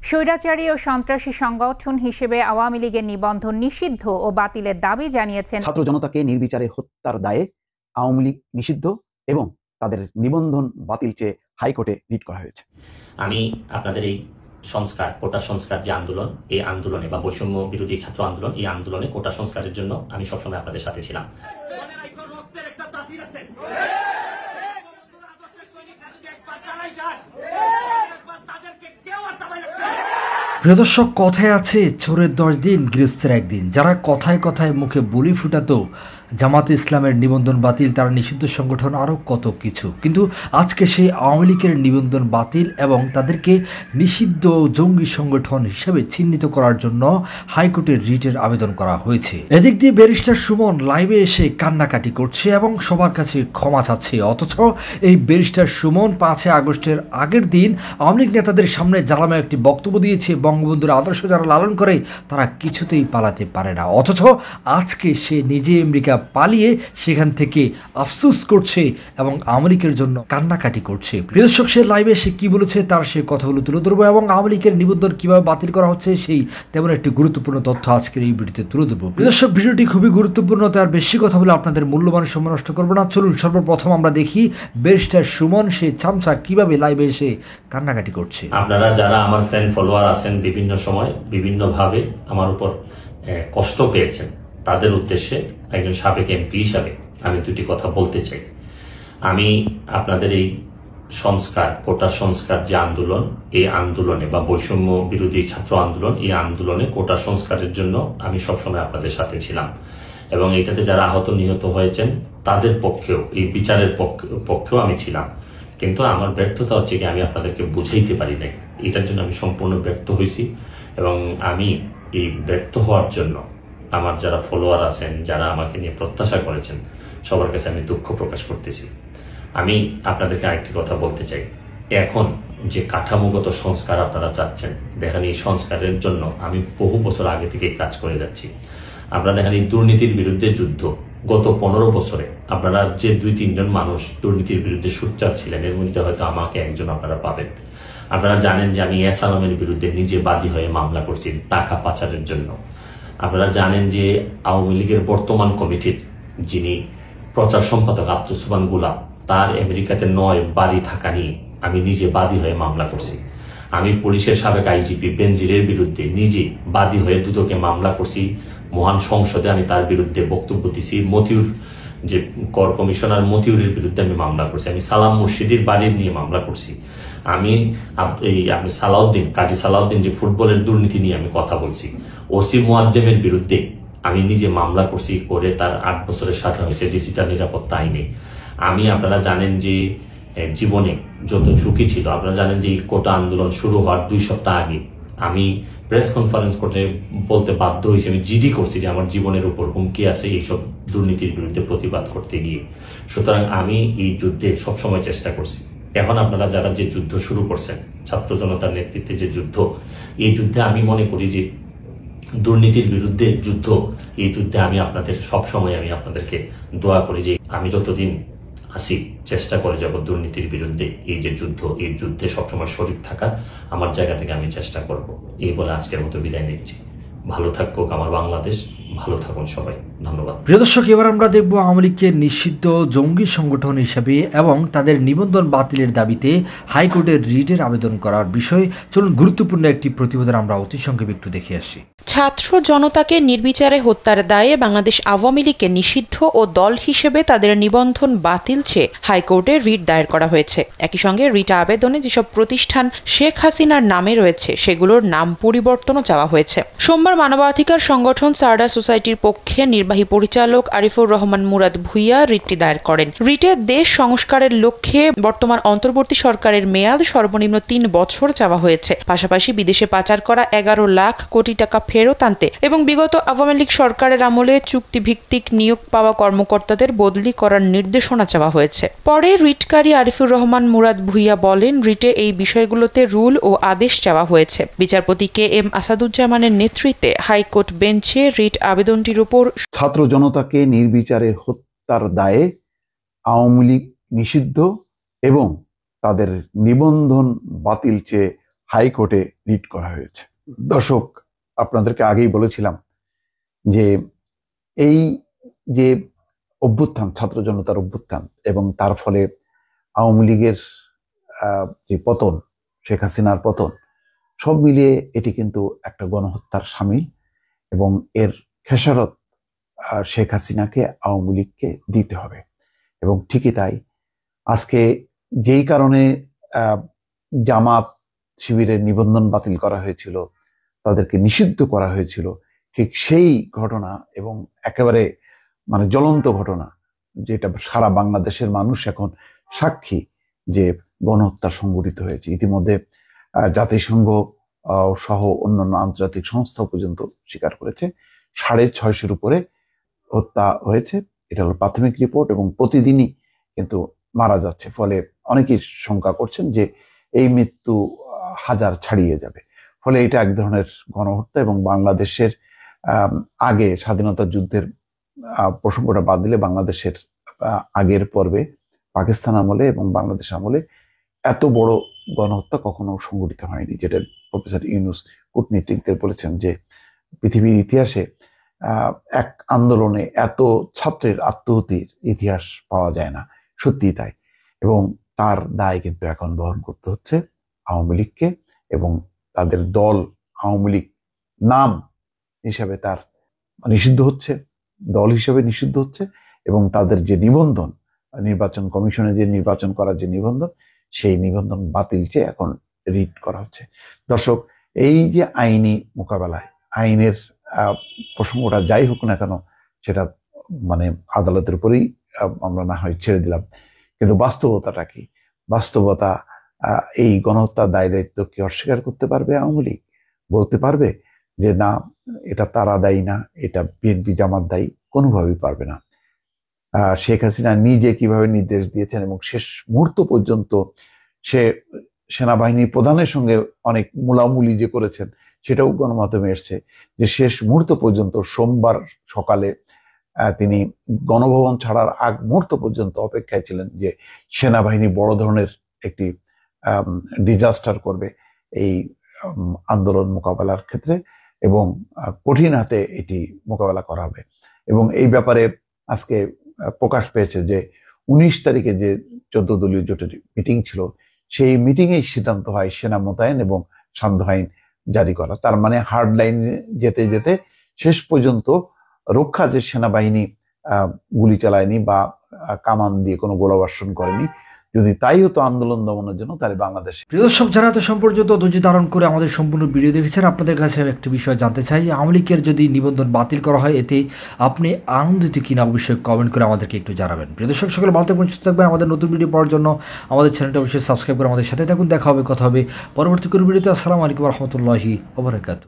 স্বৈরাচারী ও সন্ত্রাসী সংগঠন হিসেবে আওয়ামী লীগের নিবন্ধন নিষিদ্ধ ও বাতিলের দাবি জানিয়েছেন। ছাত্র জনতাকে নির্বিচারে হত্যার দায়ে আওয়ামী লীগ নিষিদ্ধ এবং তাদের নিবন্ধন বাতিল চেয়ে হাইকোর্টে রিট করা হয়েছে। আমি আপনাদের এই সংস্কার কোটা সংস্কার যে আন্দোলন, এই আন্দোলনে বা বৈষম্য বিরোধী ছাত্র আন্দোলন, এই আন্দোলনে কোটা সংস্কারের জন্য আমি সবসময় আপনাদের সাথে ছিলাম। প্রিয় দর্শক, কথায় আছে চোরের 10 দিন গৃহস্থের 1 দিন। যারা কথায় কথায় মুখে বুলি ফুটাতো জামাতে ইসলামের নিবন্ধন বাতিল, তারা নিষিদ্ধ সংগঠন, আরও কত কিছু, কিন্তু আজকে সেই আওয়ামী লীগের নিবন্ধন বাতিল এবং তাদেরকে নিষিদ্ধ জঙ্গি সংগঠন হিসেবে চিহ্নিত করার জন্য হাইকোর্টের রিটের আবেদন করা হয়েছে। এদিক দিয়ে ব্যারিস্টার সুমন লাইভে এসে কান্নাকাটি করছে এবং সবার কাছে ক্ষমা চাচ্ছে। অথচ এই ব্যারিস্টার সুমন 5 আগস্টের আগের দিন আওয়ামী লীগ নেতাদের সামনে জ্বালাময় একটি বক্তব্য দিয়েছে, বঙ্গবন্ধুর আদর্শ যারা লালন করে তারা কিছুতেই পালাতে পারে না। অথচ আজকে সে নিজে আমেরিকা পালিয়ে সেখান থেকে আফসোস করছে এবং আওয়ামী লীগের জন্য কান্নাকাটি করছে। প্রিয় দর্শক, সে লাইভে এসে কি বলেছে তার সে কথাগুলো তুলে ধরবো এবং আওয়ামী লীগের নিবন্ধন কিভাবে বাতিল করা হচ্ছে সেই তেমন একটি গুরুত্বপূর্ণ তথ্য আজকের এই ভিডিওতে তুলে ধরবো। প্রিয় দর্শক, ভিডিওটি খুবই গুরুত্বপূর্ণ, তার বেশি কথা বলে আপনাদের মূল্যবান সময় নষ্ট করবো না। চলুন সর্বপ্রথম আমরা দেখি ব্যারিস্টার সুমন সে চামচা কিভাবে লাইভে এসে কান্নাকাটি করছে। আপনারা যারা আমার ফ্যান ফলোয়ার আছেন, বিভিন্ন সময় বিভিন্নভাবে আমার উপর কষ্ট পেয়েছেন, তাদের উদ্দেশ্যে একজন সাবেক এমপি হিসাবে আমি দুটি কথা বলতে চাই। আমি আপনাদের এই সংস্কার, কোটা সংস্কার যে আন্দোলন, এই আন্দোলনে বা বৈষম্য বিরোধী ছাত্র আন্দোলন, এই আন্দোলনে কোটা সংস্কারের জন্য আমি সবসময় আপনাদের সাথে ছিলাম এবং এটাতে যারা আহত নিহত হয়েছেন তাদের পক্ষেও, এই বিচারের পক্ষেও আমি ছিলাম। কিন্তু আমার ব্যর্থতা হচ্ছে কি, আমি আপনাদেরকে বুঝাইতে পারি নাই। এটার জন্য আমি সম্পূর্ণ ব্যর্থ হয়েছি এবং আমি এই ব্যর্থ হওয়ার জন্য আমার যারা ফলোয়ার আছেন, যারা আমাকে নিয়ে প্রত্যাশা করেছেন, সবার কাছে আমি দুঃখ প্রকাশ করতেছি। আমি আপনাদেরকে আরেকটি কথা বলতে চাই। এখন যে কাঠামোগত সংস্কার আপনারা চাচ্ছেন, দেখেন এই সংস্কারের জন্য আমি বহু বছর আগে থেকে কাজ করে যাচ্ছি। আপনারা দেখেন এই দুর্নীতির বিরুদ্ধে যুদ্ধ গত 15 বছরে আপনারা যে 2-3 জন মানুষ দুর্নীতির বিরুদ্ধে সোচ্চার ছিলেন, এর মধ্যে হয়তো আমাকে একজন আপনারা পাবেন। আপনারা জানেন যে আমি এস আলমের বিরুদ্ধে নিজে বাদী হয়ে মামলা করছি টাকা পাচারের জন্য। আপনারা জানেন যে আওয়ামী লীগের বর্তমান কমিটির যিনি প্রচার সম্পাদক আব্দুল সুবহান গোলাপ, তার আমেরিকাতে 9 বাড়ি থাকা নিয়ে আমি নিজে বাদী হয়ে মামলা করছি। আমি পুলিশের সাবেক আইজিপি বেনজিরের বিরুদ্ধে নিজে বাদী হয়ে দুদকে মামলা করছি। মহান সংসদে আমি তার বিরুদ্ধে বক্তব্য দিছি। মতিউর যে কর কমিশনার মতিউরের বিরুদ্ধে আমি মামলা করছি। আমি সালাম মুর্শিদির বাড়ির নিয়ে মামলা করছি। আমি আপনি সালাউদ্দিন, কাজী সালাউদ্দিন যে ফুটবলের দুর্নীতি নিয়ে আমি কথা বলছি। ওসি মুয়াজ্জেমের বিরুদ্ধে আমি নিজে মামলা করছি, করে তার 8 বছরের সাজা হয়েছে ডিজিটাল নিরাপত্তা আইনে। আমি, আপনারা জানেন যে জীবনে যত ঝুঁকি ছিল, আপনারা জানেন যে এই কোটা আন্দোলন শুরু হওয়ার 2 সপ্তাহ আগে আমি প্রেস কনফারেন্স করতে বলতে বাধ্য হয়েছি, আমি জিডি করছি যে আমার জীবনের উপর হুমকি আছে এইসব দুর্নীতির বিরুদ্ধে প্রতিবাদ করতে গিয়ে। সুতরাং আমি এই যুদ্ধে সবসময় চেষ্টা করছি। এখন আপনারা যারা যে যুদ্ধ শুরু করছেন, ছাত্র জনতার নেতৃত্বে যে যুদ্ধ, এই যুদ্ধে আমি মনে করি যে দুর্নীতির বিরুদ্ধে যুদ্ধ, এই যুদ্ধে আমি আপনাদের সবসময় আমি আপনাদেরকে দোয়া করি যে আমি যতদিন আসি চেষ্টা করে যাব দুর্নীতির বিরুদ্ধে এই যে যুদ্ধ, এই যুদ্ধে সবসময় শরীক থাকার আমার জায়গা থেকে আমি চেষ্টা করব। এই বলে আজকের মতো বিদায় নিচ্ছি। ভালো থাকুক আমার বাংলাদেশ, ভালো থাকুন সবাই। ধন্যবাদ। প্রিয় দর্শক, এবার আমরা দেখব আওয়ামী লীগকে নিষিদ্ধ জঙ্গি সংগঠন হিসেবে এবং তাদের নিবন্ধন বাতিলের দাবিতে হাইকোর্টের রিটের আবেদন করার বিষয়ে। চলুন গুরুত্বপূর্ণ একটি প্রতিবেদন আমরা অতি সংক্ষেপে একটু দেখে আসি। ছাত্র জনতাকে নির্বিচারে হত্যার দায়ে বাংলাদেশ আওয়ামী লীগকে নিষিদ্ধ ও দল হিসেবে তাদের নিবন্ধন বাতিল চেয়ে হাইকোর্টে রিট দায়ের করা হয়েছে। একই সঙ্গে রিট আবেদনে যেসব প্রতিষ্ঠান শেখ হাসিনার নামে রয়েছে সেগুলোর নাম পরিবর্তনও চাওয়া হয়েছে। সোমবার মানবাধিকার সংগঠন সারদা সোসাইটির পক্ষে নির্বাহী পরিচালক আরিফুর রহমান মুরাদ ভূঁইয়া রিটটি দায়ের করেন। রিটে দেশ সংস্কারের লক্ষ্যে বর্তমান অন্তর্বর্তী সরকারের মেয়াদ সর্বনিম্ন 3 বছর চাওয়া হয়েছে। পাশাপাশি বিদেশে পাচার করা 11 লাখ কোটি টাকা ফেরত আনতে এবং বিগত আওয়ামী লীগ সরকারের আমলে চুক্তিভিত্তিক নিয়োগ পাওয়া কর্মকর্তাদের বদলি করার নির্দেশনা চাওয়া হয়েছে। পরে রিটকারী আরিফুর রহমান মুরাদ ভূঁইয়া বলেন, রিটে এই বিষয়গুলোতে রুল ও আদেশ চাওয়া হয়েছে। বিচারপতি KM আসাদুজ্জামানের নেতৃত্বে হাইকোর্ট বেঞ্চে রিট আবেদনটির উপর ছাত্র জনতাকে নির্বিচারে হত্যার দায়ে আওয়ামী লীগ নিষিদ্ধ এবং তাদের নিবন্ধন বাতিল চেয়ে হাইকোর্টে রিট করা হয়েছে। দর্শক, আপনাদেরকে আগেই বলেছিলাম যে এই যে অভ্যুত্থান, ছাত্র জনতার অভ্যুত্থান এবং তার ফলে আওয়ামী লীগের যে পতন, শেখ হাসিনার পতন, সব মিলিয়ে এটি কিন্তু একটা গণহত্যার শামিল এবং এর খেসারত শেখ হাসিনাকে, আওয়ামী লীগকে দিতে হবে। এবং ঠিকই তাই, আজকে যেই কারণে জামাত শিবিরের নিবন্ধন বাতিল করা হয়েছিল, তাদেরকে নিষিদ্ধ করা হয়েছিল, ঠিক সেই ঘটনা এবং একেবারে মানে জ্বলন্ত ঘটনা, যেটা সারা বাংলাদেশের মানুষ এখন সাক্ষী, যে গণহত্যা সংঘটিত হয়েছে। ইতিমধ্যে জাতিসংঘ সহ অন্যান্য আন্তর্জাতিক সংস্থা পর্যন্ত স্বীকার করেছে 650-র উপরে হত্যা হয়েছে। এটা হলো প্রাথমিক রিপোর্ট এবং প্রতিদিনই কিন্তু মারা যাচ্ছে। ফলে অনেকেই শঙ্কা করছেন যে এই মৃত্যু 1000 ছাড়িয়ে যাবে। ফলে এটা এক ধরনের গণহত্যা এবং বাংলাদেশের আগে স্বাধীনতা যুদ্ধের প্রসঙ্গটা বাদ দিলে বাংলাদেশের আগের পর্বে পাকিস্তান আমলে এবং বাংলাদেশ আমলে এত বড় গণহত্যা কখনো সংঘটিত হয়নি, যেটা প্রফেসর ইউনুস কূটনীতিকদের বলেছেন যে পৃথিবীর ইতিহাসে এক আন্দোলনে এত ছাত্রের আত্মহত্যের ইতিহাস পাওয়া যায় না। সত্যিই তাই। এবং তার দায় কিন্তু এখন বহন করতে হচ্ছে আওয়ামী লীগকে, এবং তাদের দল আওয়ামী লীগ নাম হিসাবে তার নিষিদ্ধ হচ্ছে, দল হিসেবে নিষিদ্ধ হচ্ছে, এবং তাদের যে নিবন্ধন, নির্বাচন কমিশনে যে নির্বাচন করার যে নিবন্ধন, সেই নিবন্ধন বাতিল চেয়ে এখন রিট করা হচ্ছে। দর্শক, এই যে আইনি মোকাবেলায়, আইনের প্রসঙ্গটা যাই হোক না কেন, সেটা মানে আদালতের উপরেই আমরা না হয় ছেড়ে দিলাম, কিন্তু বাস্তবতাটা কি? বাস্তবতা, এই গণহত্যার দায় দায়িত্ব কি অস্বীকার করতে পারবে আওয়ামী লীগ? বলতে পারবে যে না, এটা তারা দায়ী না, এটা বিএনপি জামাত দায়ী? কোনোভাবেই পারবে না। শেখ হাসিনা নিজে কিভাবে নির্দেশ দিয়েছেন এবং শেষ মুহূর্ত পর্যন্ত সে সেনাবাহিনীর প্রধানের সঙ্গে অনেক মুলামুলি যে করেছেন, সেটাও গণমাধ্যমে এসছে, যে শেষ মুহূর্ত পর্যন্ত সোমবার সকালে তিনি গণভবন ছাড়ার আগ মুহূর্ত পর্যন্ত অপেক্ষায় ছিলেন যে সেনাবাহিনী বড় ধরনের একটি ডিজাস্টার করবে এই আন্দোলন মোকাবেলার ক্ষেত্রে, এবং কঠিন হাতে এটি মোকাবেলা করা হবে। এবং এই ব্যাপারে আজকে প্রকাশ পেয়েছে যে 19 তারিখে যে 14 দলীয় জোটের মিটিং ছিল, সেই মিটিংয়েই সিদ্ধান্ত হয় সেনা মোতায়েন এবং সান্ধ্য আইন জারি করা। তার মানে হার্ড লাইনে যেতে যেতে শেষ পর্যন্ত রক্ষা যে সেনাবাহিনী গুলি চালায়নি বা কামান দিয়ে কোনো গোলাবর্ষণ করেনি, যদি তাই হতো আন্দোলন দমনের জন্য, তাহলে বাংলাদেশ। প্রিয় দর্শক, যারা এত পর্যন্ত ধৈর্য ধারণ করে আমাদের সম্পূর্ণ ভিডিও দেখেছেন, আপনাদের কাছে আমি একটি বিষয় জানতে চাই, আওয়ামী লীগের যদি নিবন্ধন বাতিল করা হয়, এতে আপনি আনন্দিত কিনা অবশ্যই কমেন্ট করে আমাদেরকে একটু জানাবেন। প্রিয় দর্শক, সকলে ভালো থাকবেন, সুস্থ থাকবেন। আমাদের নতুন ভিডিও পাওয়ার জন্য আমাদের চ্যানেলটা অবশ্যই সাবস্ক্রাইব করে আমাদের সাথে থাকুন। দেখা হবে, কথা হবে পরবর্তী কোনো ভিডিওতে। আসসালামু আলাইকুম রহমতুল্লাহি ওয়া বারাকাতুহু।